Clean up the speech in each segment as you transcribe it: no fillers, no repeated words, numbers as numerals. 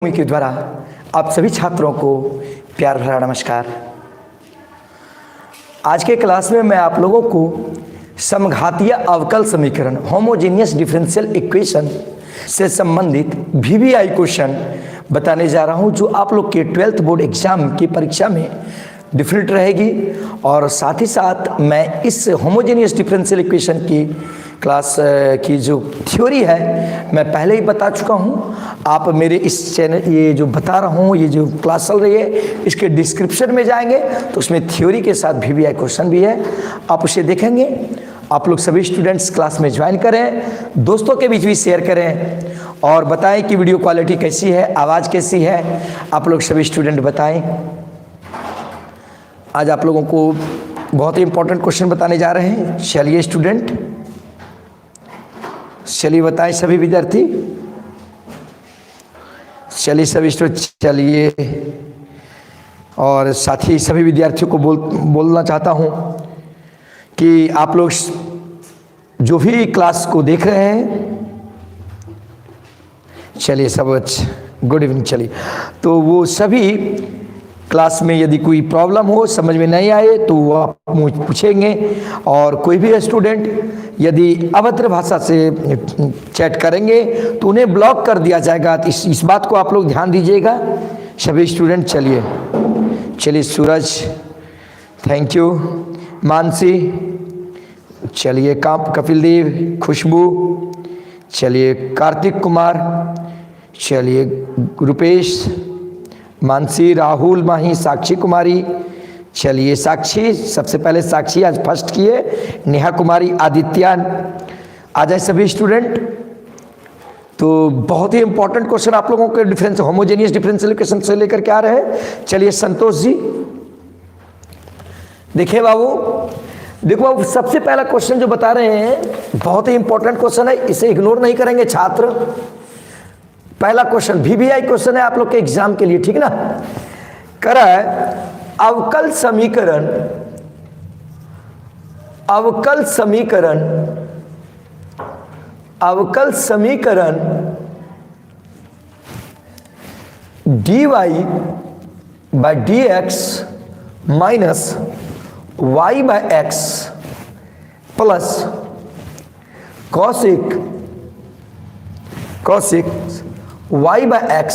के द्वारा आप सभी छात्रों को प्यार भरा नमस्कार। आज के क्लास में मैं आप लोगों को समघातीय अवकल समीकरण होमोजेनियस डिफरेंशियल इक्वेशन से संबंधित वीवीआई क्वेश्चन बताने जा रहा हूं, जो आप लोग के 12th बोर्ड एग्जाम की परीक्षा में डिफरेंट रहेगी। और साथ ही साथ मैं इस होमोजेनियस डिफरेंशियल इक्वेशन की क्लास की जो थ्योरी है मैं पहले ही बता चुका हूँ। आप मेरे इस चैनल ये जो बता रहा हूँ, ये जो क्लास चल रही है, इसके डिस्क्रिप्शन में जाएंगे तो उसमें थ्योरी के साथ वीवीआई क्वेश्चन भी है, आप उसे देखेंगे। आप लोग सभी स्टूडेंट्स क्लास में ज्वाइन करें, दोस्तों के बीच भी शेयर करें और बताएं कि वीडियो क्वालिटी कैसी है, आवाज़ कैसी है। आप लोग सभी स्टूडेंट बताएं। आज आप लोगों को बहुत ही इंपॉर्टेंट क्वेश्चन बताने जा रहे हैं। चलिए स्टूडेंट, चलिए बताएं सभी विद्यार्थी, चलिए सभी स्टूडेंट चलिए। और साथ ही सभी विद्यार्थियों को बोलना चाहता हूं कि आप लोग जो भी क्लास को देख रहे हैं, चलिए सब गुड इवनिंग। चलिए, तो वो सभी क्लास में यदि कोई प्रॉब्लम हो, समझ में नहीं आए तो वो आप पूछेंगे। और कोई भी स्टूडेंट यदि अभद्र भाषा से चैट करेंगे तो उन्हें ब्लॉक कर दिया जाएगा। तो इस बात को आप लोग ध्यान दीजिएगा सभी स्टूडेंट। चलिए सूरज, थैंक यू। मानसी, चलिए कपिल देव, खुशबू, चलिए कार्तिक कुमार, चलिए रुपेश, मानसी, राहुल, माही, साक्षी कुमारी, चलिए साक्षी, सबसे पहले साक्षी आज फर्स्ट किए, नेहा कुमारी, आदित्य, आ जाए सभी स्टूडेंट। तो बहुत ही इंपॉर्टेंट क्वेश्चन आप लोगों के डिफरेंस होमोजेनियस डिफरेंशियल इक्वेशन से लेकर के आ रहे हैं। चलिए संतोष जी, देखिए बाबू, देखो बाबू, सबसे पहला क्वेश्चन जो बता रहे हैं बहुत ही इंपॉर्टेंट क्वेश्चन है, इसे इग्नोर नहीं करेंगे छात्र। पहला क्वेश्चन वीवीआई क्वेश्चन है आप लोग के एग्जाम के लिए, ठीक ना। करा है अवकल समीकरण dy by dx minus y by x plus cosec y by x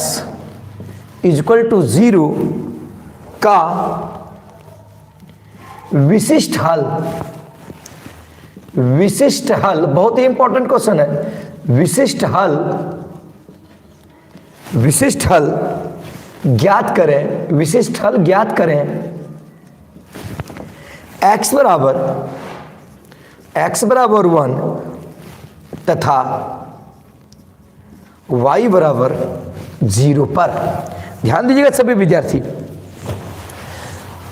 equal to 0 का विशिष्ट हल बहुत ही इंपॉर्टेंट क्वेश्चन है। विशिष्ट हल ज्ञात करें। x बराबर 1 तथा y बराबर 0 पर। ध्यान दीजिएगा सभी विद्यार्थी,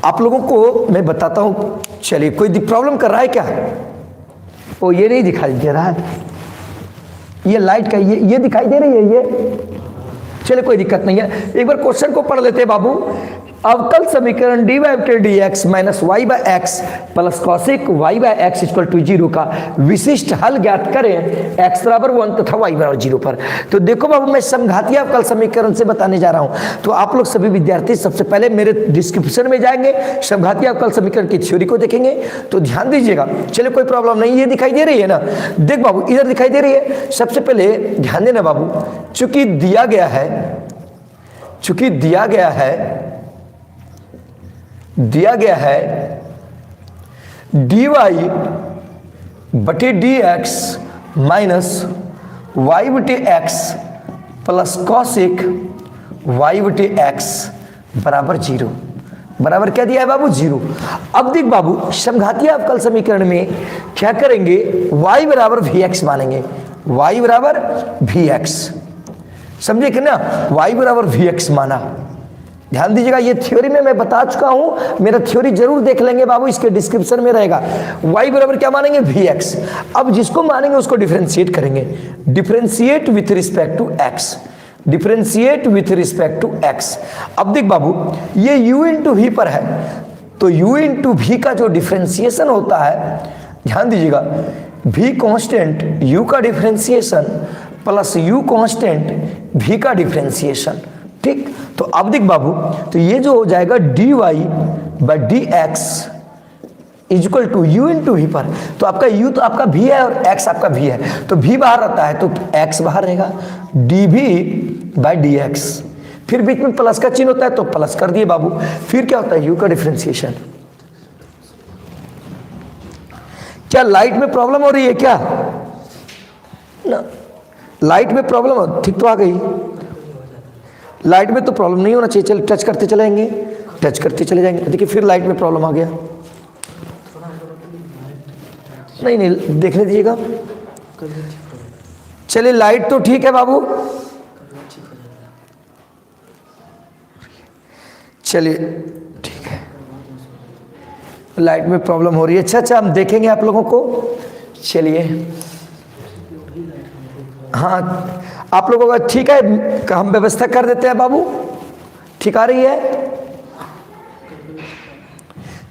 आप लोगों को मैं बताता हूं। चलिए, कोई प्रॉब्लम कर रहा है क्या? ओ, ये नहीं दिखाई दे रहा है, ये लाइट का ये दिखाई दे रही है ये। चलिए, कोई दिक्कत नहीं है, एक बार क्वेश्चन को पढ़ लेते हैं बाबू। अवकल समीकरण dy by dx minus y by x plus cosec y by x equal to 0 का विशिष्ट हल ज्ञात करें x बराबर 1 तथा y बराबर 0 पर। तो देखो बाबू, मैं समघातीय अवकल समीकरण से बताने जा रहा हूं। तो आप लोग सभी विद्यार्थी सबसे पहले मेरे डिस्क्रिप्शन में जाएंगे, समघातीय अवकल समीकरण की थ्योरी को देखेंगे। तो ध्यान दीजिएगा, चलिए कोई प्रॉब्लम नहीं। ये दिखाई दे रही है ना, देख बाबू, इधर दिखाई दे रही है। सबसे पहले ध्यान देना बाबू, चूंकि दिया गया है dy बटे dx माइनस y बटे x प्लस cosec y बटे x बराबर 0। बराबर क्या दिया है बाबू? 0। अब देख बाबू, समघातीय अवकल समीकरण में क्या करेंगे? y बराबर vx मानेंगे, y बराबर vx, समझे कि ना। y बराबर vx माना। ध्यान दीजिएगा, ये थ्योरी में मैं बता चुका हूं, मेरा थ्योरी जरूर देख लेंगे बाबू, इसके डिस्क्रिप्शन में रहेगा। y बराबर क्या मानेंगे? vx। अब जिसको मानेंगे उसको डिफरेंशिएट करेंगे, differentiate with respect to x। अब देख बाबू, ये u इंटू v पर है, तो u इंटू v का जो डिफरेंशिएशन होता है, ध्यान दीजिएगा, v कांस्टेंट u का differentiation plus u constant v का डिफरेंशिएशन ठीक। तो अब देख बाबू, तो ये जो हो जाएगा dy by D X equal to u into V पर, तो आपका u तो आपका v है और x आपका v है, तो v बाहर आता है तो x बाहर रहेगा, dv बाई डी एक्स, फिर बीच में प्लस का चिन्ह होता है तो प्लस कर दिए बाबू, फिर क्या होता है u का डिफरेंशिएशन। क्या लाइट में प्रॉब्लम हो रही है क्या? ना, लाइट में प्रॉब्लम हो, ठीक तो आ गई, लाइट में तो प्रॉब्लम नहीं होना चाहिए, चल टच करते चलेंगे, टच करते चले जाएंगे, देखिए फिर लाइट में प्रॉब्लम आ गया, नहीं नहीं देखने दीजिएगा, चलिए लाइट तो ठीक है बाबू, चलिए ठीक है, लाइट में प्रॉब्लम हो रही है, अच्छा हम देखेंगे आप लोगों को, चलिए हाँ आप लोगों का ठीक है, हम व्यवस्था कर देते हैं बाबू, ठीक आ रही है,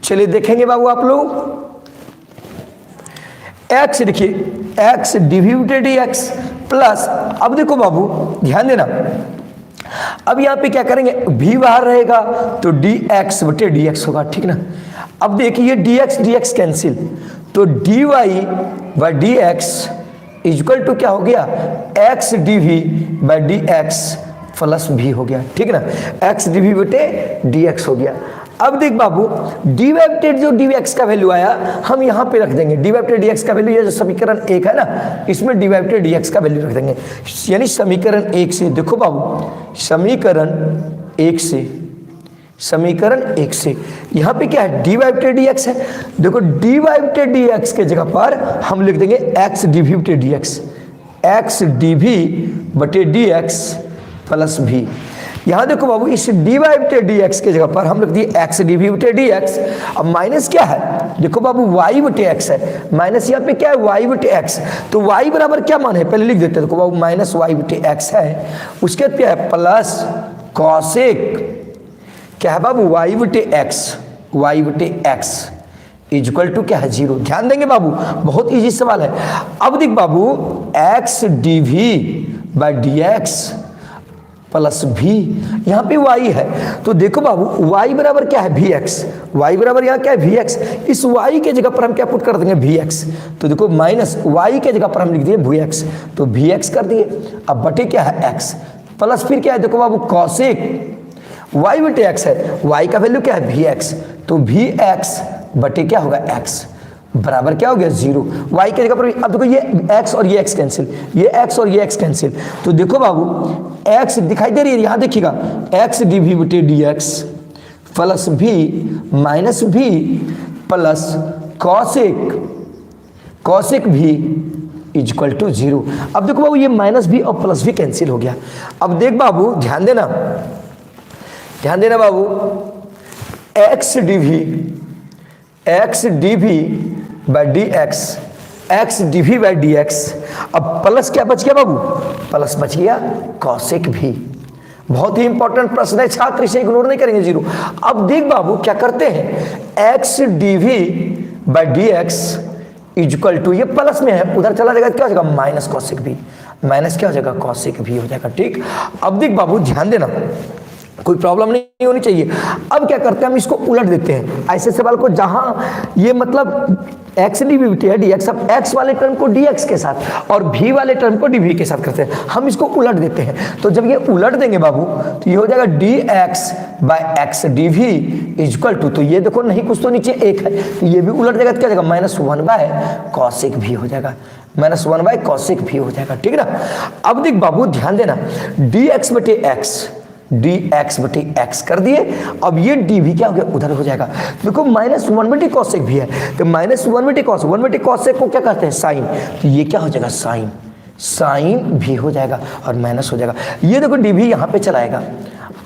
चलिए देखेंगे बाबू आप लोग, x देखिए x DV D X plus, अब देखो बाबू ध्यान देना, अब यहाँ पे क्या करेंगे, v बाहर रहेगा तो dx बटे dx होगा, ठीक ना। अब देखिए dx कैंसिल, तो dy by D X equal to क्या हो गया, x dv by D X plus v हो गया, ठीक ना, x dv बटे dx हो गया। अब देख बाबू dy बटे जो dx का वैल्यू आया हम यहाँ पे रख देंगे, dy बटे dx का वैल्यू, ये जो समीकरण 1 है ना, इसमें dy बटे dx का वैल्यू रख देंगे, यानी समीकरण 1 से, देखो बाबू समीकरण 1 से यहाँ पे क्या है, dy बटे dx है, देखो dy बटे dx के जगह पर हम लिख देंगे x dv बटे dx, x dv बटे dx प्लस v। यहाँ देखो बाबू इस dy बटे dx के जगह पर हम लिख दिए x dv बटे dx, अब माइनस क्या है, देखो बाबू y बटे x है, माइनस यहाँ पे क्या है y बटे x, तो y बराबर क्या मान है पहले लिख देते हैं, देखो बाबू माइनस y बटे x है, उसके बाद क्या है प्लस कॉसेक क्या है बाबू y बटे x इक्वल टू क्या है 0। ध्यान देंगे बाबू बहुत इजी सवाल है। अब देख बाबू x dv by D X plus v, यहाँ पे y है तो देखो बाबू y बराबर क्या है vx, y बराबर यहाँ क्या है vx, इस y के जगह पर हम क्या पुट कर देंगे vx, तो देखो माइनस y के जगह पर हम लिख दिए vx, तो vx कर दिए, अब बटे क्या है x प्लस फिर क्या है, देखो बाबू कॉसेक y बटे x है, y का वैल्यू क्या है vx, तो vx बटे क्या होगा x बराबर क्या हो गया 0, y के जगह पर, अब देखो ये x और ये x कैंसिल, ये x और ये x कैंसिल, तो देखो बाबू x दिखाई दे रही है, यहाँ देखिएगा x dv बटे dx plus v minus v plus cosec v equal to 0। अब देखो बाबू ये माइनस v और प्लस v कैंसिल हो गया। अब देख बाबू ध्यान देना बाबू x dv by D X dv by D X, अब प्लस क्या बच गया बाबू, प्लस बच गया कॉसेक भी, बहुत ही इंपॉर्टेंट प्रश्न है, छात्र इसे इग्नोर नहीं करेंगे 0। अब देख बाबू क्या करते हैं, x dv by D X equal to, ये प्लस में है उधर चला जाएगा क्या हो जाएगा माइनस कॉसेक भी, माइनस क्या हो जाएगा कॉसेक भी हो जाएगा, ठीक। अब देख बाबू ध्यान देना कोई प्रॉब्लम नहीं होनी चाहिए। अब क्या करते हैं हम इसको उलट देते हैं, ऐसे सवाल को जहां ये मतलब x dv है dx, अब x वाले टर्म को dx के साथ और v वाले टर्म को dv के साथ करते हैं, हम इसको उलट देते हैं, तो जब ये उलट देंगे बाबू तो ये हो जाएगा dx by x dv equal to, तो ये देखो नहीं कुछ तो नीचे 1 है तो ये भी उलट देगा, क्या जाएगा माइनस 1 बाय कॉसेक भी हो जाएगा, माइनस 1 बाय कॉसेक भी हो जाएगा, ठीक है ना। अब देख बाबू ध्यान देना dx बटे x कर दिए, अब ये dv क्या हो गया उधर हो जाएगा, देखो माइनस 1 बटे कॉसेक भी है, तो माइनस 1 बटे कॉसेक को क्या कहते हैं साइन, तो ये क्या हो जाएगा साइन भी हो जाएगा और माइनस हो जाएगा, ये देखो dv यहाँ पे चलाएगा,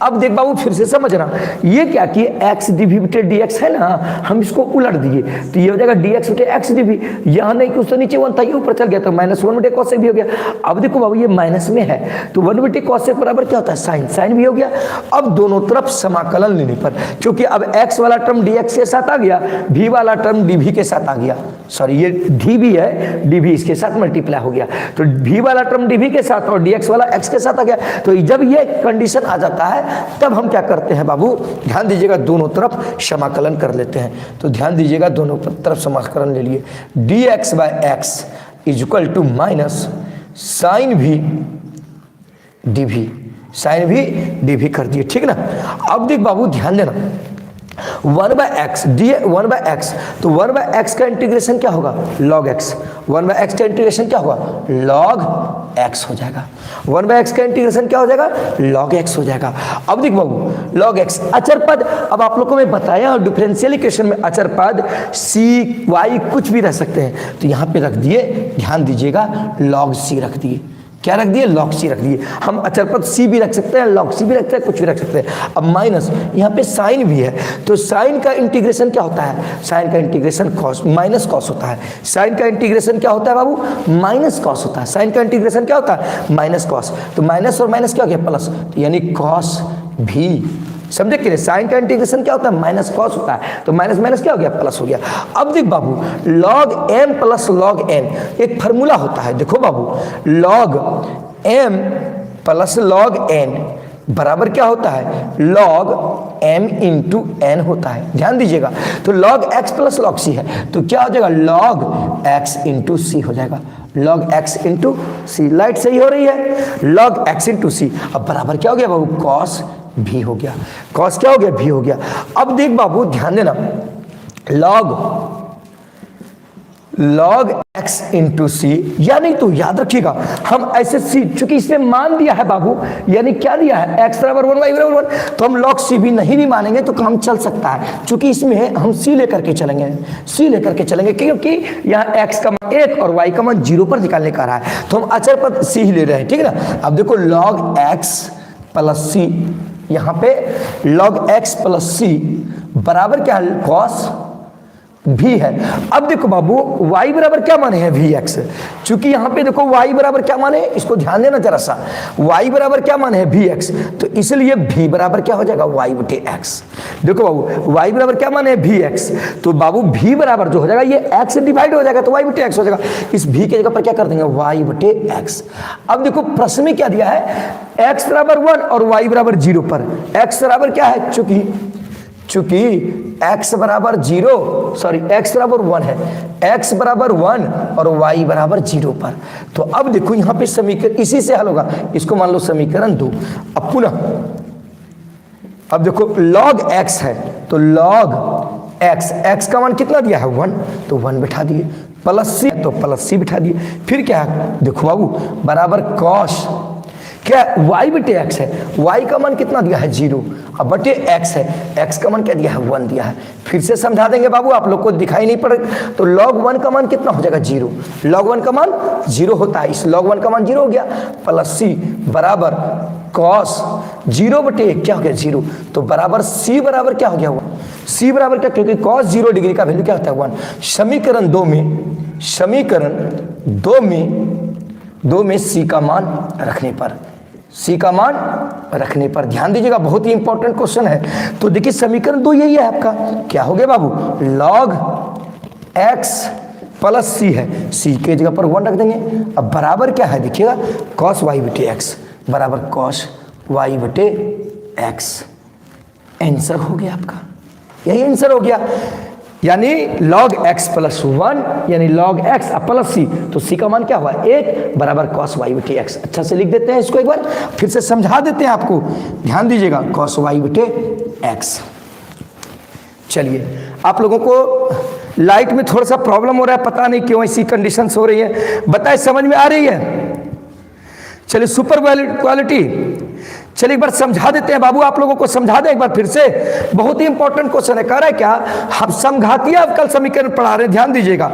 अब देख बाबू फिर से समझना, ये क्या कि x डिविडेड dx है ना, हम इसको उलट दिए तो ये हो जाएगा dx बटे x डिवी, यहाँ नहीं कि उससे नीचे 1 था, ये ऊपर चल गया तो -1 बटे cos भी हो गया। अब देखो बाबू ये माइनस में है तो 1 बटे cos बराबर क्या होता है साइन, साइन भी हो गया। अब दोनों तरफ समाकलन लेने पर, क्योंकि अब x वाला टर्म dx के साथ आ गया, v वाला टर्म dv के साथ आ गया, सॉरी ये dv है, dv इसके साथ मल्टीप्लाई हो गया, तो v वाला टर्म dv के साथ और dx वाला x के साथ आ गया। तो जब ये कंडीशन आ जाता है तब हम क्या करते हैं बाबू, ध्यान दीजिएगा, दोनों तरफ समाकलन कर लेते हैं। तो ध्यान दीजिएगा, दोनों तरफ समाकलन ले लिए, dx by x is equal to minus sine v dv, sine v dv कर दिए, ठीक ना। अब देख बाबू ध्यान देना, 1 by x d 1 by x, तो 1 बाय एक्स का इंटीग्रेशन क्या होगा लॉग एक्स, 1 बाय एक्स का इंटीग्रेशन क्या होगा लॉग एक्स हो जाएगा, 1 बाय एक्स का इंटीग्रेशन क्या हो जाएगा लॉग एक्स हो जाएगा। अब देख बाबू लॉग एक्स अचर पद, अब आप लोगों को मैं बताया डिफरेंशियल इक्वेशन में अचर पद सी वाई कुछ भी रह सकते हैं, तो यहाँ पे रख दिए, ध्यान दीजिएगा लॉग सी रख दिए, क्या रख दिए लॉग सी रख दिए। हम अचर पद सी भी रख सकते हैं, लॉग सी भी रख सकते हैं, कुछ भी रख सकते हैं। अब माइनस यहाँ पे साइन भी है, तो साइन का इंटीग्रेशन क्या होता है, साइन का इंटीग्रेशन कॉस माइनस कॉस होता है, साइन का इंटीग्रेशन क्या होता है बाबू माइनस कॉस होता है, साइन का इंटीग्रेशन क्या होता है माइनस कॉस, तो माइनस और माइनस क्या हो गया प्लस, तो यानी कॉस भी, समझे कि नहीं, साइन का इंटीग्रेशन क्या होता है माइनस कॉस होता है, तो माइनस माइनस क्या हो गया प्लस हो गया। अब देख बाबू log M plus log N एक फार्मूला होता है, देखो बाबू log M plus log N बराबर क्या होता है लॉग एम इंटू एन होता है, ध्यान दीजिएगा। तो लॉग एक्स प्लस लॉग सी है तो क्या हो जाएगा लॉग एक्स इंटू सी हो जाएगा, लॉग एक्स इंटू सी, लाइट सही हो रही है, लॉग एक्स इंटू सी। अब बराबर क्या हो गया बाबू कॉस भी हो गया, कॉस क्या हो गया भी हो गया। अब देख बाबू ध्यान देना, लॉग एक्स इंटू सी, यानी तो याद रखिएगा हम ऐसे सी, चूंकि इसमें मान दिया है बाबू, यानी क्या दिया है x बराबर 1 y बराबर 1, तो हम लॉग सी भी नहीं भी मानेंगे तो काम चल सकता है, चूंकि इसमें हम सी लेकर के चलेंगे, सी लेकर के चलेंगे, क्योंकि यहाँ x का मान 1 और y का मान 0 पर निकालने का रहा है, तो हम अचर पद सी ही ले रहे हैं, ठीक है ना। अब देखो लॉग x प्लस सी, यहाँ पे log x प्लस सी बराबर क्या है कॉस भी है। अब देखो बाबू y बराबर क्या माने हैं vx, चूंकि यहाँ पे देखो y बराबर क्या माने, इसको ध्यान देना जरा सा, y बराबर क्या माने हैं vx, तो इसलिए v बराबर क्या हो जाएगा y बटे x। देखो बाबू y बराबर क्या माने हैं vx, तो बाबू v बराबर जो हो जाएगा ये x से डिवाइड हो जाएगा तो y बटे x हो जाएगा, इस v के जगह पर क्या कर देंगे y बटे x। अब देखो प्रश्न में क्या दिया है x बराबर 1 और y बराबर 0 पर, x बराबर क्या है चूंकि x बराबर 0 सॉरी x बराबर 1 है, x बराबर 1 और y बराबर 0 पर, तो अब देखो यहाँ पे समीकरण इसी से हल होगा, इसको मान लो समीकरण 2। अब पुनः अब देखो log x है तो log x का मान कितना दिया है 1, तो 1 बिठा दिए, प्लस सी तो प्लस सी बिठा दिए, फिर क्या है देखो बाबू बराबर कॉस क्या y बटे x है, y का मान कितना दिया है 0, अब बटे x है, x का मान क्या दिया है 1 दिया है। फिर से समझा देंगे बाबू, आप लोग को दिखाई नहीं पड़, तो log 1 का मान कितना हो जाएगा 0, log 1 का मान 0 होता है, इस log 1 का मान 0 हो गया, प्लस c बराबर cos 0 बटे क्या हो गया 0, तो बराबर c बराबर क्या हो गया 1, c बराबर क्या, क्योंकि cos 0 डिग्री का वैल्यू क्या होता है 1। समीकरण 2 में c का मान रखने पर, c का मान रखने पर, ध्यान दीजिएगा बहुत ही इंपॉर्टेंट क्वेश्चन है। तो देखिए समीकरण 2 यही है आपका, क्या हो गया बाबू log x प्लस सी है, c के जगह पर 1 रख देंगे, अब बराबर क्या है देखिएगा cos y बटे x बराबर cos y बटे x, आंसर हो गया आपका, यही आंसर हो गया, यानी log x प्लस 1 यानी log x प्लस सी, तो सी का मान क्या हुआ 1 बराबर cos y बटे x। अच्छा से लिख देते हैं इसको, एक बार फिर से समझा देते हैं आपको, ध्यान दीजिएगा cos y बटे x। चलिए आप लोगों को लाइट में थोड़ा सा प्रॉब्लम हो रहा है, पता नहीं क्यों ऐसी कंडीशंस हो रही है, बताए समझ में आ रही है। चलिए सुपर क्वालिटी चलिए एक बार समझा देते हैं बाबू, आप लोगों को समझा दें एक बार फिर से। बहुत ही इंपॉर्टेंट क्वेश्चन है। कह रहा है क्या, हम समघातीय अवकल समीकरण पढ़ा रहे हैं, ध्यान दीजिएगा।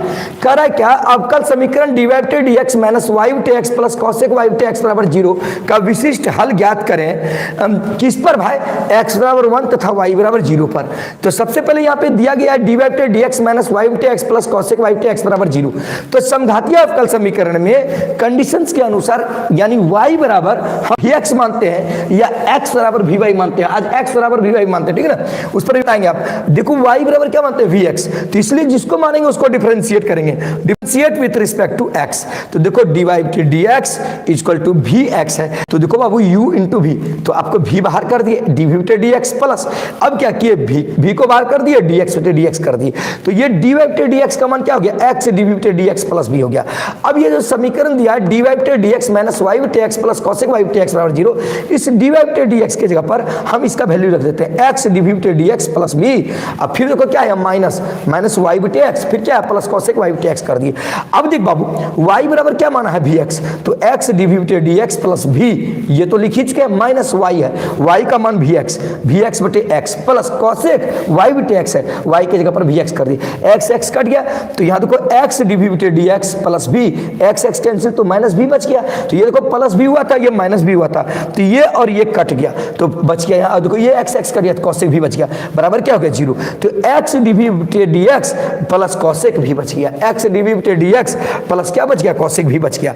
कह रहा है क्या, अवकल समीकरण dx dx माइनस वाई टे एक्स प्लस कॉसेक वाई टे एक्स बराबर 0 का विशिष्ट हल ज्ञात करें। किस पर भाई, x बराबर 1 तथा y बराबर 0 पर। तो सबसे पहले यहाँ पे दिया गया है dx dx माइनस वाई टे एक्स प्लस कॉसेक वाई टे एक्स बराबर 0। तो समघातीय अवकल समीकरण में कंडीशंस के अनुसार यानी y बराबर हम vx मानते हैं या x बराबर vy मानते हैं। आज x बराबर vy मानते हैं, ठीक है ना, उस पर बताएंगे आप। देखो y बराबर क्या मानते हैं, vx, तो इसलिए जिसको मानेंगे उसको डिफरेंशिएट करेंगे, differentiate with respect to x। तो देखो dx इक्वल टू vx है, तो देखो बाबू u इंटू v, तो आपको v बाहर कर दिए, dv dx प्लस, अब क्या किए v को बाहर कर दिए, dx dx कर दिए, तो ये dv dx का मान क्या हो गया, x dv dx plus v हो गया। अब ये जो समीकरण दिया है dv dx minus y x plus cosec y x बराबर 0, इस dv dx के जगह पर हम इसका वैल्यू रख देते हैं x dv dx plus v। अब फिर देखो क्या है, माइनस y x, फिर क्या है प्लस cosec y x कर दिए। अब देख बाबू y बराबर क्या माना है vx, तो x dv dx plus v, ये तो लिख ही चुके हैं, माइनस y है, y का मान vx बटे x plus cosec y x है, y की जगह पर vx कर दिए, x कट गया, तो यहाँ देखो x dv dx plus v, x cancel तो माइनस v बच गया, तो ये देखो प्लस v हुआ था, ये माइनस v हुआ था, तो ये और ये कट गया, तो बच गया यहाँ देखो ये x कट गया, तो cosec v बच गया, बराबर क्या हो गया 0। तो x dv dx plus cosec v बच गया, x dv dx प्लस क्या बच गया, cosec v बच गया।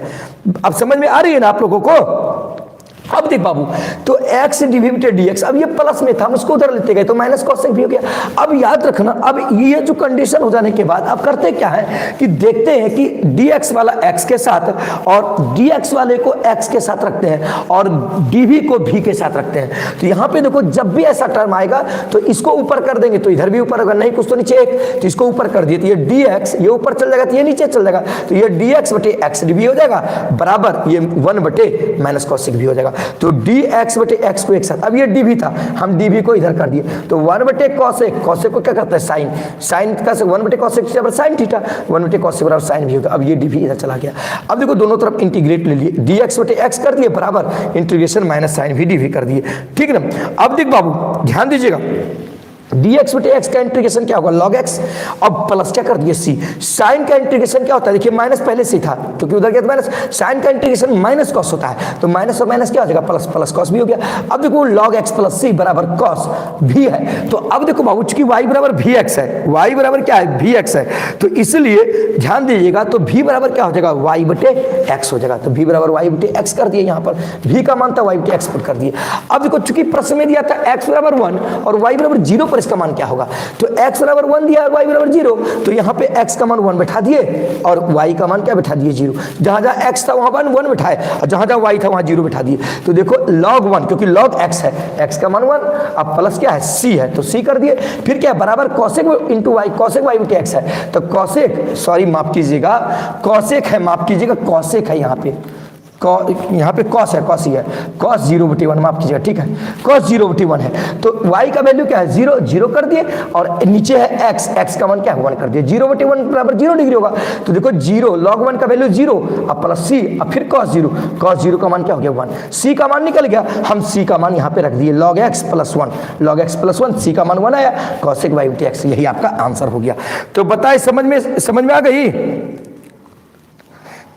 अब समझ में आ रही है ना आप लोगों को। अब देख बाबू, तो x dv dx, अब ये प्लस में था, हम उसको उधर लेते गए तो माइनस cosec भी हो गया। अब याद रखना, अब ये जो कंडीशन हो जाने के बाद अब करते क्या है कि देखते हैं कि dx वाला x के साथ और dx वाले को x के साथ रखते हैं और dv को v के साथ रखते हैं। तो यहाँ पे देखो जब भी ऐसा टर्म आएगा तो इसको ऊपर कर देंगे, तो इधर भी ऊपर, अगर नहीं कुछ तो नीचे एक, तो इसको ऊपर कर दिए, तो ये dx ये ऊपर चल जाएगा, तो ये नीचे चल जाएगा, तो ये dx बटे x dv हो जाएगा, बराबर ये 1 बटे माइनस cosec भी हो जाएगा। तो dx बटे x को एक साथ, अब ये dv था, हम dv को इधर कर दिए, तो 1 बटे cosec, cosec को क्या करता है साइन, साइन का 1 बटे cosec बराबर साइन थीटा, 1 बटे cosec बराबर साइन भी होगा। अब ये dv इधर चला गया। अब देखो दोनों तरफ इंटीग्रेट ले लिए, dx बटे x कर दिए बराबर integration minus sine v dv कर दिए, ठीक है ना। अब देख बाबू ध्यान दीजिएगा, dx बटे x का इंटीग्रेशन क्या होगा, log x, अब प्लस क्या कर दिए c, साइन का इंटीग्रेशन क्या होता है, देखिए माइनस पहले से था तो उधर गया माइनस, साइन का इंटीग्रेशन माइनस कॉस होता है, तो माइनस और माइनस क्या हो जाएगा प्लस, प्लस कॉस भी हो गया। अब देखो log x प्लस c बराबर कॉस भी है, तो अब देखो बाबू चूंकि y बराबर vx है, y बराबर क्या है vx है, तो इसलिए ध्यान दीजिएगा, तो v बराबर क्या हो जाएगा y बटे x हो जाएगा, तो v बराबर y बटे x कर दिए, यहाँ पर v का मान था y बटे x कर दिए। अब देखो चूंकि प्रश्न में दिया था x बराबर 1 और y बराबर 0 पर इसका मान क्या होगा, तो x बराबर 1 दिया और y बराबर 0, तो यहाँ पे x का मान 1 बैठा दिए और y का मान क्या बैठा दिए 0, जहां जहां x था वहां पर 1 बैठाए और जहां जहां y था वहां 0 बैठा दिए। तो देखो log 1, क्योंकि log x है, x का मान 1, अब प्लस क्या है c है, तो c कर दिए, फिर क्या बराबर cosec into y, cosec y बटे x है, तो cosec, सॉरी माफ कीजिएगा, cosec है, माफ कीजिएगा cosec है, यहाँ पे cos है, cos ही है, cos 0 बटे 1, माफ कीजिएगा, ठीक है, cos 0 बटे 1 है, तो y का वैल्यू क्या है 0, 0 कर दिए और नीचे है x, x का मान क्या है 1 कर दिए, 0 बटे 1 बराबर 0 डिग्री होगा, तो देखो 0 log 1 का वैल्यू 0, अब प्लस c, अब फिर cos 0, cos 0 का मान क्या हो गया 1, c का मान निकल गया, हम c का मान यहाँ पे रख दिए log x plus 1, log x plus 1, c का मान 1 आया, cosec y बटे x, यही आपका आंसर हो गया। तो बताए समझ में आ गई।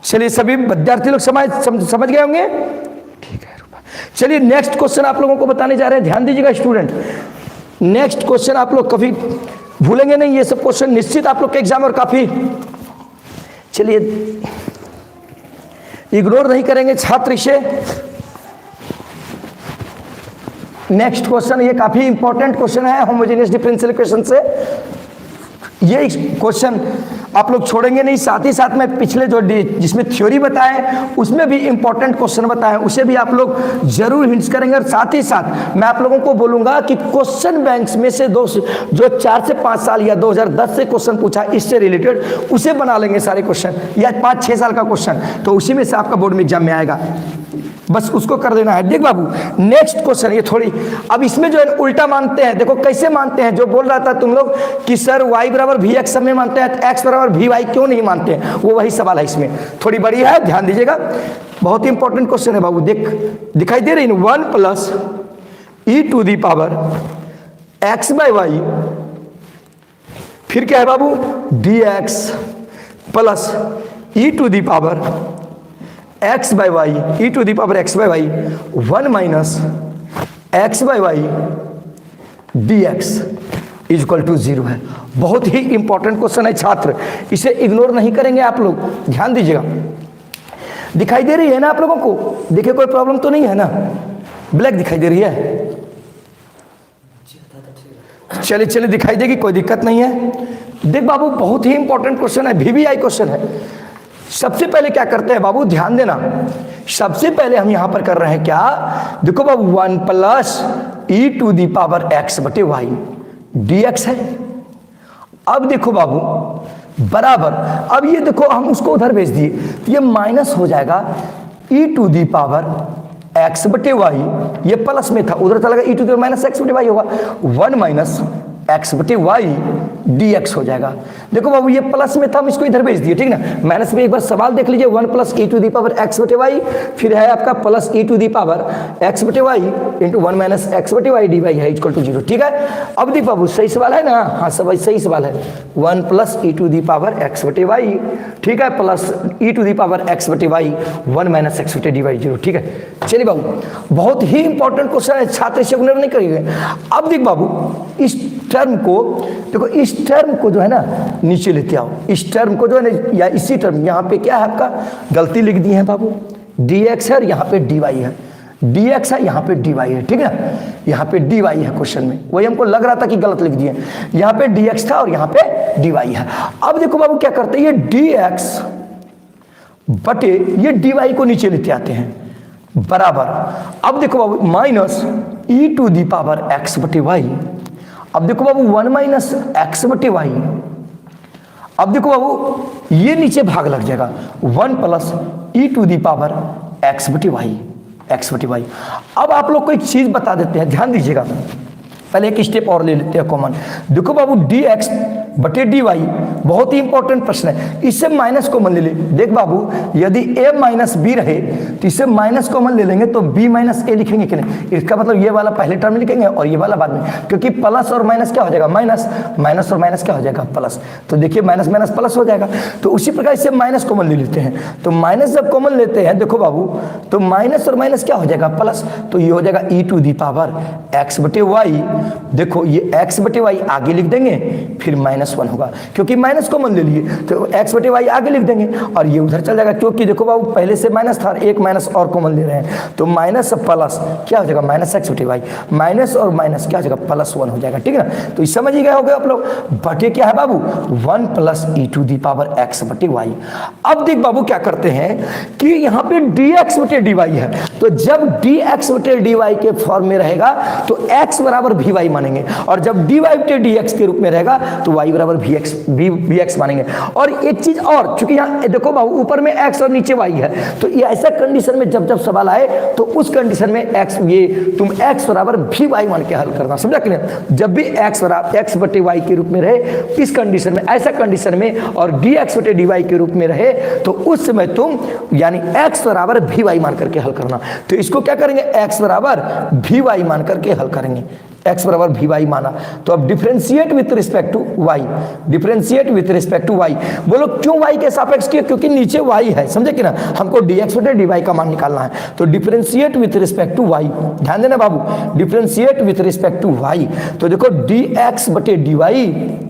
चलिए सभी विद्यार्थी लोग समझ गए होंगे, ठीक है। चलिए नेक्स्ट क्वेश्चन आप लोगों को बताने जा रहे हैं, ध्यान दीजिएगा स्टूडेंट। नेक्स्ट क्वेश्चन आप लोग कभी भूलेंगे नहीं, ये सब क्वेश्चन निश्चित आप लोग के एग्जाम और काफी, चलिए इग्नोर नहीं करेंगे छात्र इसे। नेक्स्ट क्वेश्चन ये काफी इंपॉर्टेंट क्वेश्चन है होमोजेनियस डिफरेंशियल इक्वेशन से, ये क्वेश्चन आप लोग छोड़ेंगे नहीं, साथ ही साथ में पिछले जो जिसमें थ्योरी बताए उसमें भी इंपॉर्टेंट क्वेश्चन बताए, उसे भी आप लोग जरूर हिंट्स करेंगे। और साथ ही साथ मैं आप लोगों को बोलूंगा कि क्वेश्चन बैंक्स में से जो 4 से 5 साल या 2010 से क्वेश्चन पूछा इससे रिलेटेड, उसे बना लेंगे सारे क्वेश्चन, या 5-6 साल का क्वेश्चन, तो उसी में से आपका बोर्ड में एग्जाम में आएगा। बस उसको कर देना है। देख बाबू नेक्स्ट क्वेश्चन, ये थोड़ी अब इसमें जो है उल्टा मानते हैं। देखो कैसे मानते हैं, जो बोल रहा था तुम लोग कि सर y बराबर वी एक्स सब में मानते हैं, x बराबर वी वाई क्यों नहीं मानते हैं, वो वही सवाल है। इसमें थोड़ी बड़ी है, ध्यान दीजिएगा, बहुत ही इंपॉर्टेंट क्वेश्चन है बाबू। देख दिखाई दे रही है 1 plus E to the power X by Y, फिर क्या है बाबू D X plus E to the power X by Y, E to the power X by Y 1 minus X by Y D X is equal to 0 है। बहुत ही important question है छात्र, इसे ignore नहीं करेंगे आप लोग, ध्यान दीजिएगा। दिखाई दे रही है ना आप लोगों को, देखिए कोई प्रॉब्लम तो नहीं है ना, ब्लैक दिखाई दे रही है, चलिए चलिए दिखाई देगी, कोई दिक्कत नहीं है। देख बाबू बहुत ही इंपॉर्टेंट क्वेश्चन है, वीवीआई क्वेश्चन है। सबसे पहले क्या करते हैं बाबू, ध्यान देना, सबसे पहले हम यहां पर कर रहे हैं क्या, देखो बाबू 1 plus E to the power x बटे वाई डी एक्स है। अब देखो बाबू बराबर, अब ये देखो हम उसको उधर भेज दिए तो ये माइनस हो जाएगा E to the power x बटे वाई, ये प्लस में था उधर चला गया, E to the power minus x बटे वाई होगा, 1 माइनस एक्स बटे वाई डी एक्स हो जाएगा। देखो बाबू ये प्लस में था, हम इसको इधर भेज दिए, ठीक ना। माइनस में एक बार सवाल देख लीजिए, 1 plus E to the power x बटे वाई, फिर है आपका plus E to the power x बटे वाई इंटू 1 माइनस एक्स बटे वाई डी वाई है इक्वल टू 0, ठीक है। अब दी बाबू सही सवाल है ना, हाँ सब सही सवाल है, 1 plus E to the power x बटे वाई, ठीक है, plus E to the power x बटे वाई 1 माइनस एक्स बटे डी वाई 0, ठीक है। चलिए बाबू बहुत ही इंपॉर्टेंट क्वेश्चन है, छात्र इसे इग्नोर नहीं करेंगे। अब देख बाबू इस टर्म को देखो, इस टर्म को जो है ना नीचे लेते आओ, इस टर्म को जो है ना, या इसी टर्म यहाँ पे क्या है आपका गलती लिख दी है बाबू, डी एक्स है और यहाँ पे डी वाई है, डी एक्स है यहाँ पे डी वाई है, ठीक है, यहाँ पे डी वाई है क्वेश्चन में, वही हमको लग रहा था कि गलत लिख दिए, यहाँ पे डी एक्स था और यहाँ पे डी वाई है। अब देखो बाबू क्या करते हैं, ये डी एक्स बटे ये डी वाई को नीचे लेते आते हैं बराबर। अब देखो बाबू minus E to the power x बटे वाई, अब देखो बाबू 1 माइनस एक्स बटे वाई, अब देखो बाबू ये नीचे भाग लग जाएगा, 1 plus E to the power x बटे वाई, एक्स बटे वाई। अब आप लोग को एक चीज बता देते हैं, ध्यान दीजिएगा, पहले एक स्टेप और ले लेते हैं कॉमन। देखो बाबू डी एक्स बटे डी वाई बहुत ही इंपॉर्टेंट प्रश्न है, इससे माइनस कॉमन ले ले। देख बाबू यदि ए माइनस बी रहे तो इससे माइनस कॉमन ले लेंगे तो बी माइनस ए लिखेंगे कि नहीं, इसका मतलब ये वाला पहले टर्म लिखेंगे और ये वाला बाद में, क्योंकि प्लस और माइनस क्या हो जाएगा माइनस, माइनस और माइनस क्या हो जाएगा प्लस, तो देखिए माइनस माइनस प्लस हो जाएगा। तो उसी प्रकार इससे माइनस कॉमन ले लेते हैं, तो माइनस जब कॉमन लेते हैं देखो बाबू तो माइनस और माइनस क्या हो जाएगा प्लस, तो ये हो जाएगा E to the power x बटे वाई, देखो ये एक्स बटे वाई आगे लिख देंगे फिर -1 होगा, क्योंकि माइनस कॉमन ले लिए तो एक्स बटे वाई आगे लिख देंगे और ये उधर चल जाएगा, क्योंकि देखो बाबू पहले से माइनस था, एक माइनस और कॉमन ले रहे हैं तो माइनस प्लस क्या हो जाएगा माइनस एक्स बटे वाई, माइनस और माइनस क्या हो जाएगा +1 हो जाएगा, ठीक है ना। तो इस समझ ही गए होगे आप लोग, बटे क्या है बाबू 1 plus E to the power x बटे वाई। अब देख बाबू क्या करते हैं कि यहाँ पे dx बटे dy है, तो जब dx बटे dy के फॉर्म में रहेगा तो x बराबर vy मानेंगे, और जब dy बटे dx के रूप में रहेगा तो y बराबर vx मानेंगे। और एक चीज और, चूंकि यहाँ देखो बाबू ऊपर में x और नीचे y है, तो ये ऐसा कंडीशन में जब जब सवाल आए तो उस कंडीशन में x ये तुम x बराबर vy मान के हल करना, समझा कि नहीं। जब भी x बराबर x बटे y के रूप में रहे इस कंडीशन में, ऐसा कंडीशन में और dx बटे dy के रूप में रहे तो उस समय तुम यानी x बराबर vy मान करके हल करना। तो इसको क्या करेंगे x बराबर vy मान करके हल करेंगे, x बराबर vy माना तो अब differentiate with respect to y, differentiate with respect to y। बोलो क्यों y के सापेक्ष किया, क्योंकि नीचे y है, समझे कि ना, हमको dx बटे dy का मान निकालना है। तो differentiate with respect to y, ध्यान देना बाबू, differentiate with respect to y। तो देखो dx बटे dy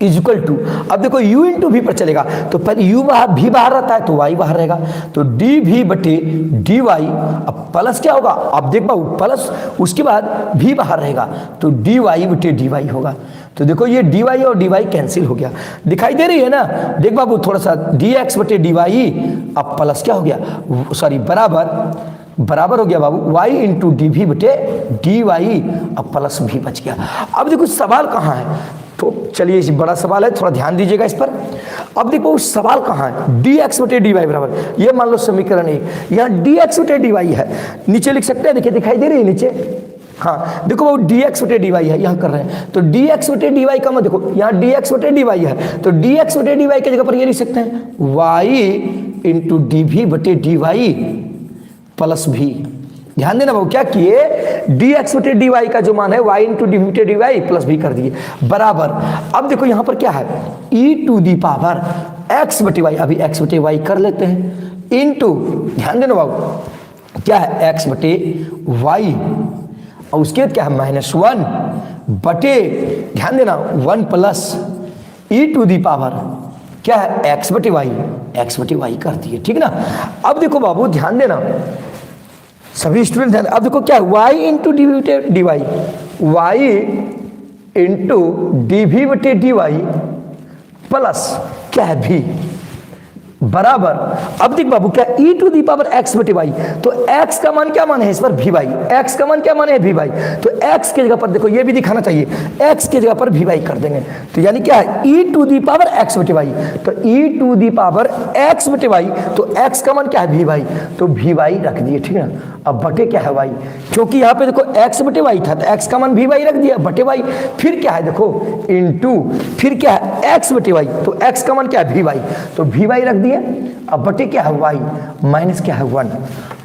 इज इक्वल टू, अब देखो u इंटू भी पर चलेगा तो पहले u बाहर भी बाहर रहता है तो y बाहर रहेगा, तो dv बटे dy, अब प्लस क्या होगा, अब देख पाओ प्लस उसके बाद भी बाहर रहेगा तो dy बटे dy होगा। तो देखो ये dy और dy कैंसिल हो गया, दिखाई दे रही है ना। देख बाबू थोड़ा सा dx बटे dy, अब प्लस क्या हो गया, सॉरी बराबर हो गया बाबू y इंटू डी भी बटे dy, अब प्लस भी बच गया। अब देखो सवाल कहाँ है, तो चलिए इस बड़ा सवाल है, थोड़ा ध्यान दीजिएगा इस पर। अब देखो सवाल कहाँ है, डी एक्स बटे डी वाई बराबर, ये मान लो समीकरण 1, यहाँ डी एक्स बटे डी वाई है, नीचे लिख सकते हैं, देखिए दिखाई दे रही है नीचे, हाँ देखो वो डी एक्स बटे डी वाई है, यहाँ कर रहे हैं, तो डी एक्स बटे डी वाई का मतलब देखो यहाँ डी एक्स बटे डी वाई है, तो डी एक्स बटे डी वाई की जगह पर ये लिख सकते हैं वाई इंटू डी वी बटे डी वाई प्लस भी। ध्यान देना बाबू, क्या किए, डी एक्स बटे डी वाई का जो मान है वाई इंटू डी बटे डी वाई प्लस भी कर दिए बराबर। अब देखो यहाँ पर क्या है, ई टू दी पावर एक्स बटे वाई, अभी एक्स बटे वाई कर लेते हैं, इंटू ध्यान देना बाबू क्या है एक्स बटे वाई, और उसके बाद क्या है -1 बटे ध्यान देना 1 plus E to the power क्या है एक्स बटे वाई कर दिए, ठीक ना। अब देखो बाबू ध्यान देना सभी स्टूडेंट ध्यान, अब देखो क्या है y इंटू डी वी बटे d y, y into d v बटे डी वाई प्लस क्या है भी बराबर। अब देख बाबू क्या e to the power x बटे वाई, तो एक्स का मान क्या मान है इस पर भी वाई, एक्स का मान क्या मान है भी वाई, तो एक्स की जगह पर देखो ये भी दिखाना चाहिए, एक्स की जगह पर भी वाई कर देंगे, तो यानी क्या है ई टू दी पावर एक्स बटे वाई, तो ई टू दी पावर एक्स बटे वाई, तो एक्स का मान क्या है भी वाई, तो भी वाई रख दिए, ठीक है ना। अब बटे क्या है वाई, क्योंकि यहाँ पे देखो एक्स बटे वाई था, तो एक्स का मान भी वाई रख दिया बटे वाई, फिर क्या है देखो इंटू, फिर क्या है एक्स बटे वाई, तो एक्स का मान क्या है भी वाई, तो भी वाई रख दिए। अब बटे क्या है वाई माइनस क्या है 1,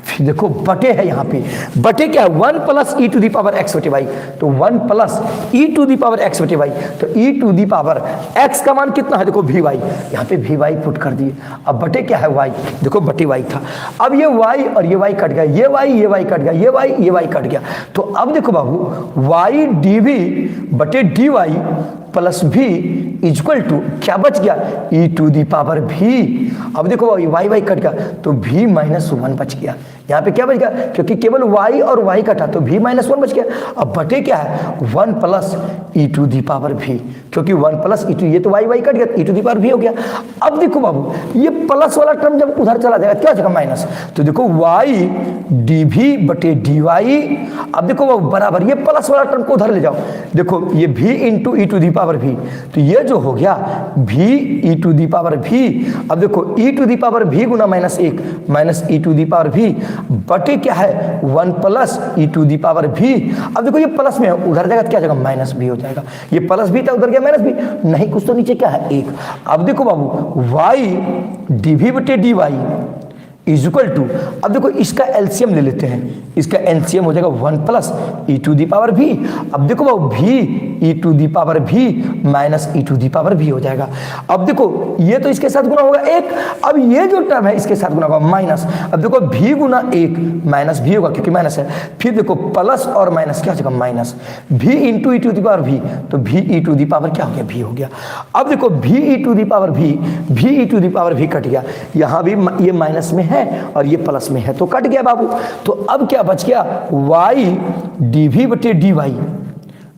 फिर देखो बटे है यहाँ पे, बटे क्या है 1 plus E to the power x बटे वाई, तो 1 plus E to the power x बटे वाई, तो ई टू दी पावर एक्स का मान कितना है देखो भी वाई, यहाँ पे भी वाई पुट कर दिए। अब बटे क्या है वाई, देखो बटे वाई था, अब ये वाई और ये वाई कट गया, ये वाई कट गया, ये वाई कट गया, तो अब देखो बाबू वाई डी वी बटे डी वाई प्लस भी इक्वल टू क्या बच गया E to the power v. अब देखो वाई कट गया तो भी -1 बच गया, यहाँ पे क्या बच गया, क्योंकि केवल y और y कटा तो भी -1 बच गया। अब बटे क्या है 1 plus E to the power v, क्योंकि 1 प्लस ई टू, ये तो y कट गया, E to the power v हो गया। अब देखो बाबू ये प्लस वाला टर्म जब उधर चला जाएगा क्या हो जाएगा माइनस, तो देखो y डी भी बटे डी वाई, अब देखो बाबू बराबर ये प्लस वाला टर्म को उधर ले जाओ, देखो ये v into e to the power v, तो ये जो हो गया भी ई टू दी पावर भी। अब देखो ई टू दी पावर भी गुना -1 minus E to the power v बटे क्या है 1 plus E to the power v. अब देखो ये प्लस में है, उधर जाएगा तो क्या जाएगा माइनस भी हो जाएगा, ये प्लस भी था उधर गया माइनस भी, नहीं कुछ तो नीचे क्या है 1। अब देखो बाबू वाई डी वी बटे d y is equal to, अब देखो इसका एलसीएम ले लेते हैं, इसका एलसीएम हो जाएगा 1 plus E to the power v. अब देखो बाबू v E to the power v minus E to the power v हो जाएगा। अब देखो ये तो इसके साथ गुना होगा 1, अब ये जो टर्म है इसके साथ गुना होगा माइनस, अब देखो भी गुना 1 माइनस भी होगा क्योंकि माइनस है, फिर देखो प्लस और माइनस क्या हो जाएगा minus, v into e to the power v, तो भी ई टू दी पावर क्या हो गया भी हो गया। अब देखो भी ई टू दी पावर भी ई टू दी पावर भी कट गया, यहाँ भी ये माइनस में है और ये प्लस में है तो कट गया बाबू। तो अब क्या बच गया y डी वी बटे डी वाई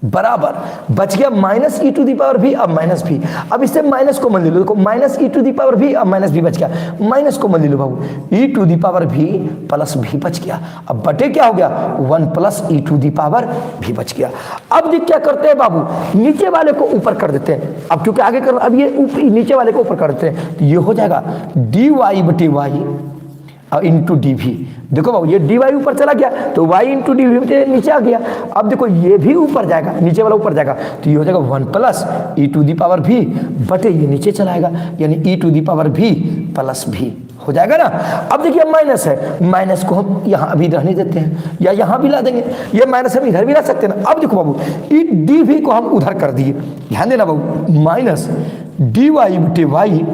बराबर बच गया minus E to the power v, अब माइनस भी, अब इससे माइनस कॉमन ले लो, देखो minus E to the power v, अब माइनस भी बच गया, माइनस कॉमन ले लो बाबू, ई टू दी पावर भी प्लस भी बच गया। अब बटे क्या हो गया 1 plus E to the power v बच गया। अब देख क्या करते हैं बाबू, नीचे वाले को ऊपर कर देते हैं, अब क्योंकि आगे कर, अब ये नीचे वाले को ऊपर कर देते हैं, तो ये हो जाएगा डी वाई बटे वाई इंटू डी वी। देखो बाबू ये डी वाई ऊपर चला गया तो वाई इंटू डी वी नीचे आ गया। अब देखो ये भी ऊपर जाएगा, नीचे वाला ऊपर जाएगा तो ये हो जाएगा 1 plus E to the power v बटे ये नीचे चलाएगा, यानी ई टू दी पावर भी प्लस भी हो जाएगा ना। अब देखिए माइनस है, माइनस को हम यहाँ अभी रहने देते हैं या यहाँ भी ला देंगे, ये माइनस हम इधर भी ला सकते हैं ना। अब देखो बाबू ई डी वी को हम उधर कर दिए, ध्यान देना बाबू माइनस डी वाई बटे वाई,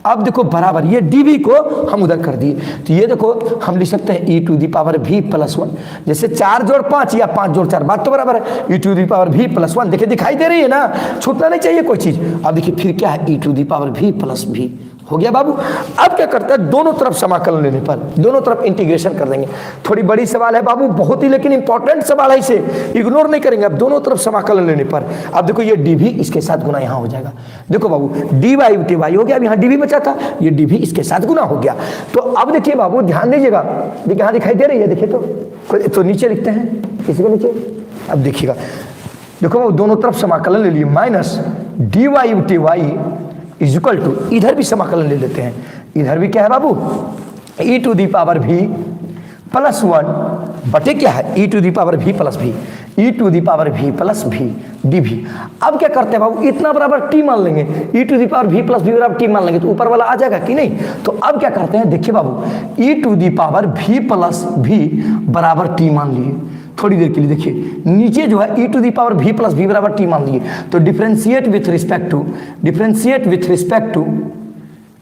अब देखो बराबर ये dv को हम उधर कर दिए, तो ये देखो हम लिख सकते हैं e to the power v plus 1, जैसे 4 जोड़ 5 या 5 जोड़ 4 बात तो बराबर है, e to the power v plus 1 देखिए दिखाई दे रही है ना, छूटना नहीं चाहिए कोई चीज। अब देखिए फिर क्या है e to the power v plus v हो गया बाबू। अब क्या करता है दोनों तरफ समाकलन लेने पर दोनों तरफ इंटीग्रेशन कर देंगे, थोड़ी बड़ी सवाल है बाबू बहुत ही, लेकिन इंपॉर्टेंट सवाल है, इसे इग्नोर नहीं करेंगे। अब दोनों तरफ समाकलन लेने पर अब देखो ये डी भी इसके साथ गुना यहाँ हो जाएगा, देखो बाबू डी वाई टी वाई हो गया, अब यहाँ डी भी बचा था, ये डी भी इसके साथ गुना हो गया। तो अब देखिए बाबू ध्यान दीजिएगा, देखिए यहाँ दिखाई दे रही है, देखिए तो नीचे लिखते हैं किसी को नीचे। अब देखिएगा देखो बाबू दोनों तरफ समाकलन ले लिए, minus d y t y is equal to, इधर भी समाकलन ले लेते हैं, इधर भी क्या है बाबू, ई टू दी पावर भी प्लस 1 बटे क्या है, ई टू दी पावर भी plus V, E to the power भी प्लस भी डी भी। अब क्या करते हैं बाबू, इतना बराबर टी मान लेंगे, ई टू दी पावर भी प्लस भी बराबर टी मान लेंगे तो ऊपर वाला आ जाएगा कि नहीं। तो अब क्या करते हैं, देखिए बाबू, ई टू दी पावर भी प्लस भी बराबर टी मान लिए, थोड़ी देर के लिए देखिए, नीचे जो है ई टू दी पावर भी प्लस भी बराबर टी मान लिए, तो differentiate with respect to, differentiate with respect to,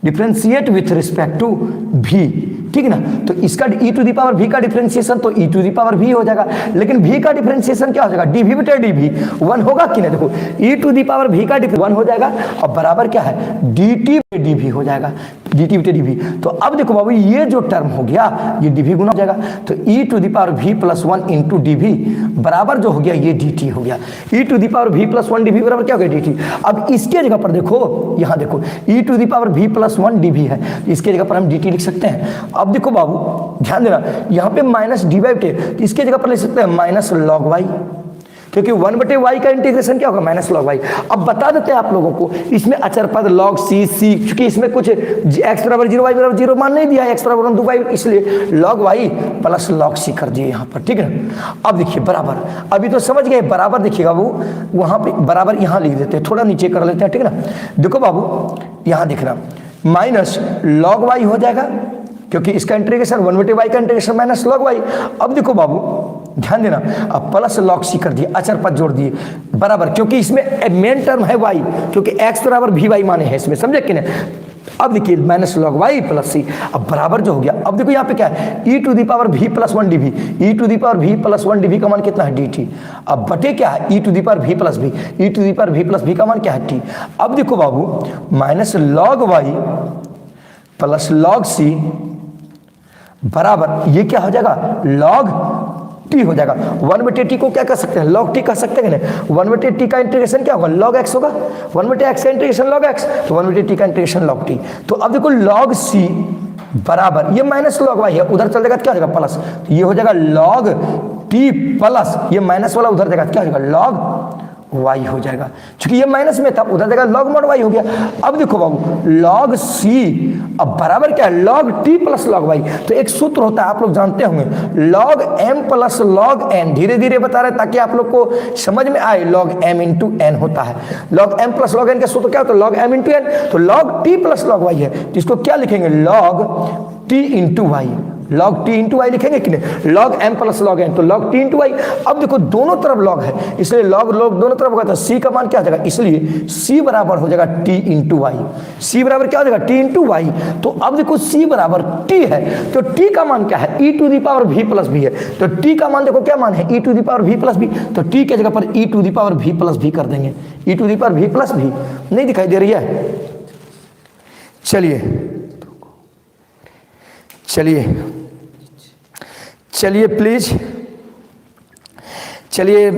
differentiate with respect to v, ठीक है ना। तो इसका ई टू दी पावर भी का डिफरेंशिएशन तो ई टू दी पावर भी हो जाएगा, लेकिन भी का डिफरेंशिएशन क्या हो जाएगा, डी भी बटे डी भी 1 होगा कि नहीं। देखो ई टू दी पावर भी का 1 हो जाएगा और बराबर क्या है, डी टी डी भी हो जाएगा, डी टी बटे डी भी। तो अब देखो बाबू, ये जो टर्म हो गया ये डी भी गुना हो जाएगा, तो ई टू दी पावर भी प्लस 1 इंटू डी भी बराबर जो हो गया ये डी टी हो गया, ई टू दी पावर भी प्लस 1 डी भी बराबर क्या हो गया, डी टी। अब इसके जगह पर देखो, यहाँ देखो ई टू दी पावर भी प्लस 1 डी भी है, इसके जगह पर हम डी टी लिख सकते हैं। अब देखो बाबू ध्यान देना, यहाँ पे माइनस डी बाई टे, इसके जगह पर लिख सकते हैं माइनस लॉग वाई, क्योंकि 1 बटे वाई का इंटीग्रेशन क्या होगा, माइनस लॉग वाई। अब बता देते हैं आप लोगों को, इसमें अचर पद लॉग सी सी, क्योंकि इसमें कुछ एक्स बराबर 0 वाई बराबर 0 मान नहीं दिया है, एक्स बराबर 2 वाई, इसलिए लॉग वाई प्लस लॉग सी कर दिए यहाँ पर, ठीक है ना। अब देखिए बराबर, अभी तो समझ गए, बराबर देखिएगा वो वहाँ पे बराबर यहाँ लिख देते हैं, थोड़ा नीचे कर लेते हैं, ठीक है ना। देखो बाबू यहाँ देखना, माइनस लॉग वाई हो जाएगा, क्योंकि इसका इंटीग्रेशन 1 बटे वाई का इंटीग्रेशन माइनस लॉग वाई। अब देखो बाबू ध्यान देना, अब प्लस लॉग सी कर दिए, अचर पद जोड़ दिए बराबर, क्योंकि इसमें मेन टर्म है वाई, क्योंकि एक्स बराबर भी वाई माने हैं इसमें, समझे कि नहीं। अब देखिए माइनस लॉग वाई प्लस सी, अब बराबर जो हो गया। अब देखो यहाँ पे क्या है, ई टू दी पावर भी प्लस 1 डी भी, ई टू दी पावर भी प्लस 1 डी भी का मान कितना है, डी टी। अब बटे क्या है, ई टू दी पावर भी plus V, E to the power भी प्लस भी का मान क्या है, टी। अब देखो बाबू minus log Y plus log C बराबर ये क्या हो जाएगा, लॉग टी हो जाएगा। 1 बटे टी को क्या कर सकते हैं, लॉग टी कह सकते हैं ना। 1 बटे टी का इंटीग्रेशन क्या होगा, लॉग एक्स होगा, 1 बटे एक्स का इंटीग्रेशन लॉग एक्स, तो 1 बटे टी का इंटीग्रेशन लॉग टी। तो अब देखो लॉग सी बराबर ये माइनस लॉग वाई है, उधर चल जाएगा क्या हो जाएगा प्लस, तो ये हो जाएगा लॉग टी प्लस ये माइनस वाला उधर जाएगा क्या हो जाएगा, लॉग वाई हो जाएगा, क्योंकि ये माइनस में था उधर जगह लॉग मॉड वाई हो गया। अब देखो बाबू लॉग सी अब बराबर क्या है, log t plus log y. तो एक सूत्र होता है आप लोग जानते होंगे, log M plus log n, धीरे धीरे बता रहे ताकि आप लोग को समझ में आए, लॉग एम इंटू एन होता है। Log M plus log n का सूत्र क्या होता है, लॉग एम इंटू एन, तो log t plus log y है, जिसको क्या लिखेंगे, log t into y, log t into y लिखेंगे कि नहीं, log M plus log n, तो लॉग टी इंटू वाई। अब देखो दोनों तरफ लॉग है, इसलिए लॉग लॉग दोनों तरफ होगा, तो सी का मान क्या हो जाएगा, इसलिए सी बराबर हो जाएगा टी इंटू वाई, सी बराबर क्या हो जाएगा, टी इंटू वाई। तो अब देखो सी बराबर टी है, तो टी का मान क्या है, ई टू दी पावर भी प्लस भी है, तो टी का मान देखो क्या मान है, ई टू दी पावर भी प्लस भी, तो टी के जगह पर ई टू दी पावर भी प्लस भी कर देंगे, ई टू दी पावर भी प्लस भी नहीं दिखाई दे रही है। चलिए चलिए चलिए प्लीज चलिए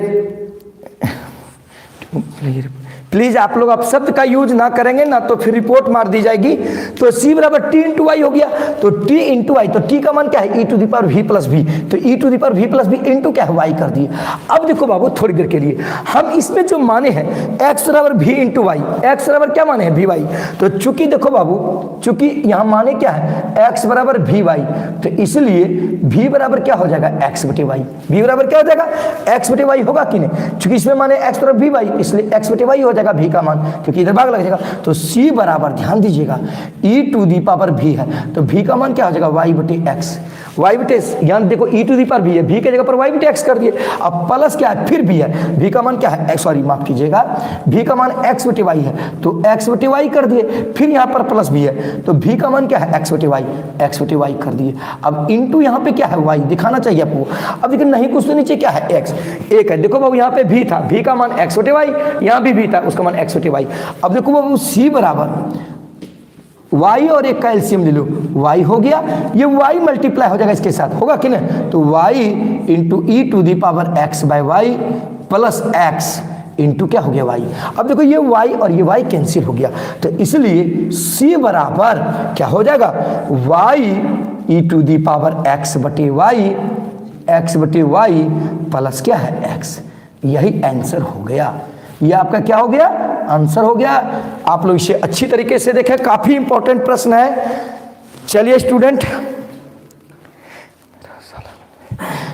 प्लीज आप लोग अब शब्द का यूज ना करेंगे ना तो फिर रिपोर्ट मार दी जाएगी। तो सी बराबर टी इंटू वाई हो गया, तो टी इंटू वाई, तो टी का मान क्या है, ई to the power V plus V, तो ई to the power V plus V into क्या है, वाई कर दिए। अब देखो बाबू थोड़ी देर के लिए हम इसमें जो माने हैं एक्स बराबर वी इंटू वाई, एक्स बराबर क्या माने हैं, वी वाई। तो चूंकि देखो बाबू चूंकि यहाँ माने क्या है, एक्स बराबर वी वाई, तो इसलिए वी बराबर क्या हो जाएगा, एक्स बटे वाई, वी बराबर क्या हो जाएगा, एक्स बटे वाई होगा कि नहीं, चूंकि इसमें माने एक्स बराबर वी वाई, इसलिए एक्स बटे वाई हो जाएगा भी का मान, क्योंकि इधर भाग लग जाएगा। तो सी बराबर ध्यान दीजिएगा ई टू दी पावर भी है, तो भी का मान क्या हो जाएगा, वाई बटे एक्स, वाई बटे यहाँ देखो ई टू दी पावर भी है, भी के जगह पर वाई बटे एक्स कर दिए। अब प्लस क्या है, फिर भी है, भी का मान क्या है, सॉरी माफ कीजिएगा, भी का मान एक्स बटे वाई है, तो एक्स बटे वाई कर दिए, फिर यहाँ पर प्लस भी है, तो भी का मान क्या है, एक्स बटे वाई, एक्स बटे वाई कर दिए। अब इंटू यहाँ पे क्या है, वाई दिखाना चाहिए आपको। अब देखिए नहीं कुछ तो नीचे क्या है, एक्स एक है, देखो बाबू यहाँ पे भी था, भी का मान एक्स बटे वाई, यहाँ भी था, उसका मान एक्स बटे वाई। अब देखो बाबू सी बराबर y और एक का एलसीएम ले लो, y हो गया, ये y मल्टीप्लाई हो जाएगा इसके साथ, होगा कि नहीं, तो y into e to the power x by y plus x into क्या हो गया y। अब देखो ये y और ये y कैंसिल हो गया, तो इसलिए c बराबर क्या हो जाएगा, y e to the power x बटे वाई, x बटे वाई प्लस क्या है x, यही आंसर हो गया। ये आपका क्या हो गया, आंसर हो गया। आप लोग इसे अच्छी तरीके से देखें, काफी इंपॉर्टेंट प्रश्न है। चलिए स्टूडेंट,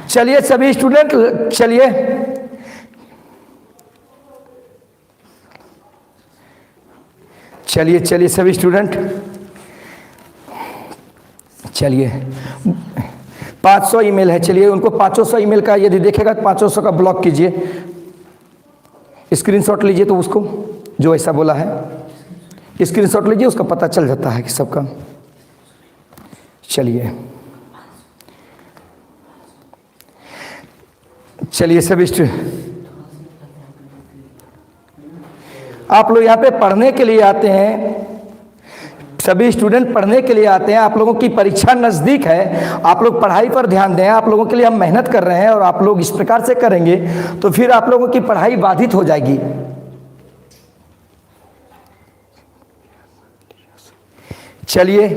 चलिए सभी स्टूडेंट, चलिए चलिए चलिए सभी स्टूडेंट, चलिए 500 ईमेल है, चलिए उनको 500 ईमेल का यदि देखेगा तो 500 का ब्लॉक कीजिए, स्क्रीनशॉट लीजिए। तो उसको जो ऐसा बोला है स्क्रीनशॉट लीजिए, उसका पता चल जाता है कि सबका। चलिए चलिए सभी आप लोग यहाँ पे पढ़ने के लिए आते हैं, सभी स्टूडेंट पढ़ने के लिए आते हैं। आप लोगों की परीक्षा नज़दीक है, आप लोग पढ़ाई पर ध्यान दें। आप लोगों के लिए हम मेहनत कर रहे हैं और आप लोग इस प्रकार से करेंगे तो फिर आप लोगों की पढ़ाई बाधित हो जाएगी। चलिए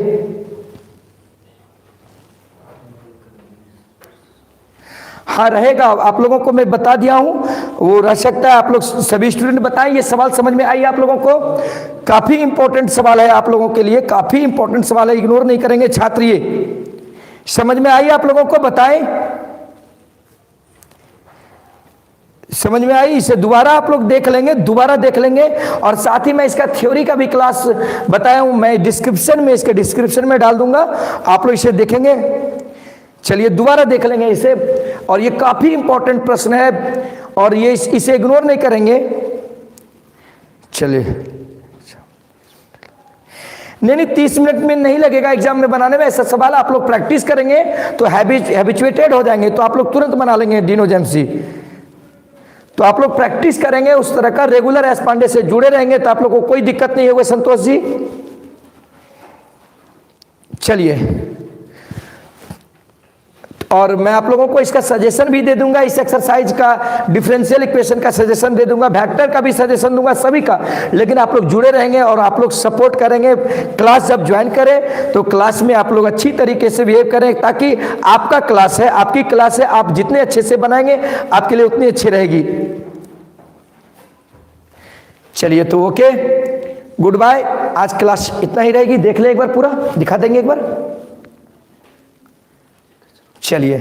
हाँ रहेगा, आप लोगों को मैं बता दिया हूं, वो रह सकता है। आप लोग सभी स्टूडेंट बताएं, ये सवाल समझ में आई आप लोगों को? काफी इंपॉर्टेंट सवाल है आप लोगों के लिए, काफी इंपॉर्टेंट सवाल है, इग्नोर नहीं करेंगे छात्र। ये समझ में आई आप लोगों को? बताएं, समझ में आई? इसे दोबारा आप लोग देख लेंगे, दोबारा देख लेंगे। और साथ ही मैं इसका थ्योरी का भी क्लास बताया हूं, मैं इसके डिस्क्रिप्शन में डाल दूंगा, आप लोग इसे देखेंगे। चलिए दोबारा देख लेंगे इसे, और ये काफी इंपॉर्टेंट प्रश्न है और ये इसे इग्नोर नहीं करेंगे। चलिए नहीं 30 मिनट में नहीं लगेगा एग्जाम में बनाने में। ऐसा सवाल आप लोग प्रैक्टिस करेंगे तो हैबिचुएटेड हो जाएंगे, तो आप लोग तुरंत बना लेंगे डीनो जेम्सी। तो आप लोग प्रैक्टिस करेंगे उस तरह का, रेगुलर एस पांडे से जुड़े रहेंगे तो आप लोग को कोई दिक्कत नहीं होगी। संतोष जी चलिए, और मैं आप लोगों को इसका सजेशन भी दे दूंगा, इस एक्सरसाइज का, डिफरेंशियल इक्वेशन का सजेशन दे दूंगा, वेक्टर का भी सजेशन दूंगा, सभी का। लेकिन आप लोग जुड़े रहेंगे और आप लोग सपोर्ट करेंगे। क्लास जब ज्वाइन करें तो क्लास में आप लोग अच्छी तरीके से बिहेव करें, ताकि आपका क्लास है, आपकी क्लास है, आप जितने अच्छे से बनाएंगे आपके लिए उतनी अच्छी रहेगी। चलिए तो ओके, गुड बाय। आज क्लास इतना ही रहेगी, देख ले एक बार पूरा, दिखा देंगे एक बार। चलिए।